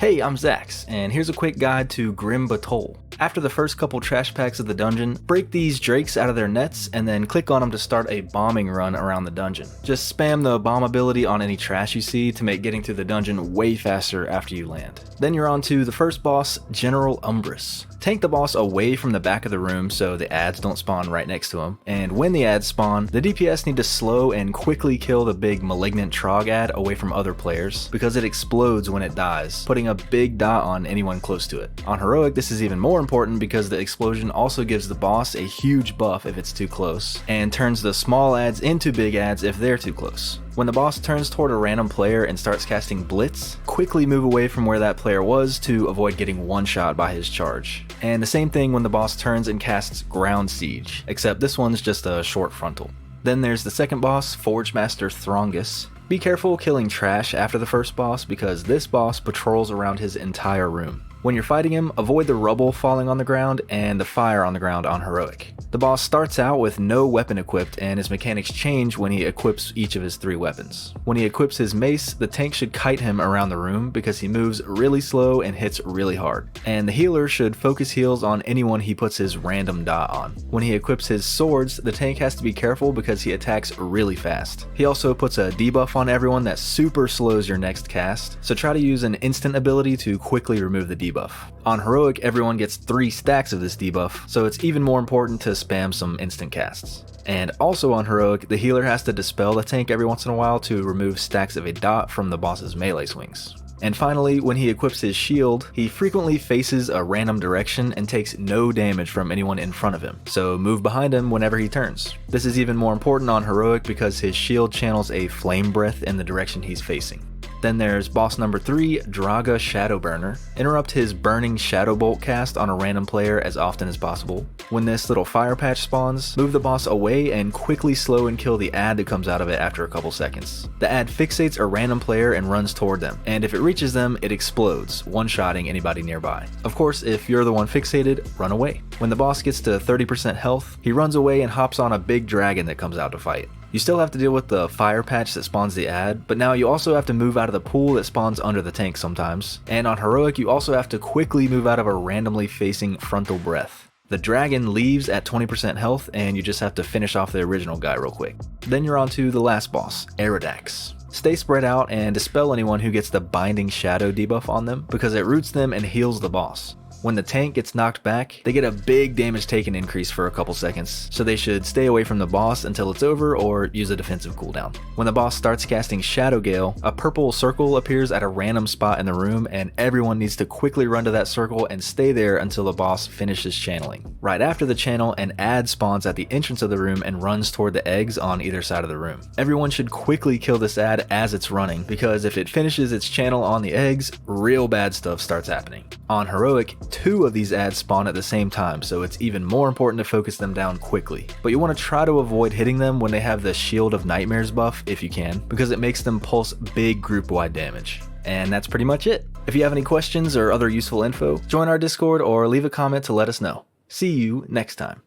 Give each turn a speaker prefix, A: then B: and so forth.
A: Hey, I'm Zax, and here's a quick guide to Grim Batol. After the first couple trash packs of the dungeon, break these drakes out of their nets and then click on them to start a bombing run around the dungeon. Just spam the bomb ability on any trash you see to make getting through the dungeon way faster after you land. Then you're on to the first boss, General Umbriss. Tank the boss away from the back of the room so the adds don't spawn right next to him, and when the adds spawn, the DPS need to slow and quickly kill the big malignant Trog ad away from other players because it explodes when it dies, putting a big dot on anyone close to it. On Heroic, this is even more important because the explosion also gives the boss a huge buff if it's too close, and turns the small adds into big adds if they're too close. When the boss turns toward a random player and starts casting Blitz, quickly move away from where that player was to avoid getting one-shot by his charge. And the same thing when the boss turns and casts Ground Siege, except this one's just a short frontal. Then there's the second boss, Forgemaster Throngus. Be careful killing trash after the first boss because this boss patrols around his entire room. When you're fighting him, avoid the rubble falling on the ground and the fire on the ground on Heroic. The boss starts out with no weapon equipped and his mechanics change when he equips each of his 3 weapons. When he equips his mace, the tank should kite him around the room because he moves really slow and hits really hard. And the healer should focus heals on anyone he puts his random dot on. When he equips his swords, the tank has to be careful because he attacks really fast. He also puts a debuff on everyone that super slows your next cast, so try to use an instant ability to quickly remove the debuff. On Heroic, everyone gets 3 stacks of this debuff, so it's even more important to spam some instant casts. And also on Heroic, the healer has to dispel the tank every once in a while to remove stacks of a dot from the boss's melee swings. And finally, when he equips his shield, he frequently faces a random direction and takes no damage from anyone in front of him, so move behind him whenever he turns. This is even more important on Heroic because his shield channels a flame breath in the direction he's facing. Then there's boss number 3, Drahga Shadowburner. Interrupt his burning shadow bolt cast on a random player as often as possible. When this little fire patch spawns, move the boss away and quickly slow and kill the ad that comes out of it after a couple seconds. The ad fixates a random player and runs toward them, and if it reaches them, it explodes, one-shotting anybody nearby. Of course, if you're the one fixated, run away. When the boss gets to 30% health, he runs away and hops on a big dragon that comes out to fight. You still have to deal with the fire patch that spawns the ad, but now you also have to move out of the pool that spawns under the tank sometimes. And on Heroic, you also have to quickly move out of a randomly facing frontal breath. The dragon leaves at 20% health, and you just have to finish off the original guy real quick. Then you're on to the last boss, Erudax. Stay spread out and dispel anyone who gets the Binding Shadow debuff on them because it roots them and heals the boss. When the tank gets knocked back, they get a big damage taken increase for a couple seconds, so they should stay away from the boss until it's over or use a defensive cooldown. When the boss starts casting Shadow Gale, a purple circle appears at a random spot in the room and everyone needs to quickly run to that circle and stay there until the boss finishes channeling. Right after the channel, an ad spawns at the entrance of the room and runs toward the eggs on either side of the room. Everyone should quickly kill this ad as it's running, because if it finishes its channel on the eggs, real bad stuff starts happening. On Heroic, 2 of these ads spawn at the same time, so it's even more important to focus them down quickly. But you want to try to avoid hitting them when they have the Shield of Nightmares buff if you can, because it makes them pulse big group-wide damage. And that's pretty much it. If you have any questions or other useful info, join our Discord or leave a comment to let us know. See you next time.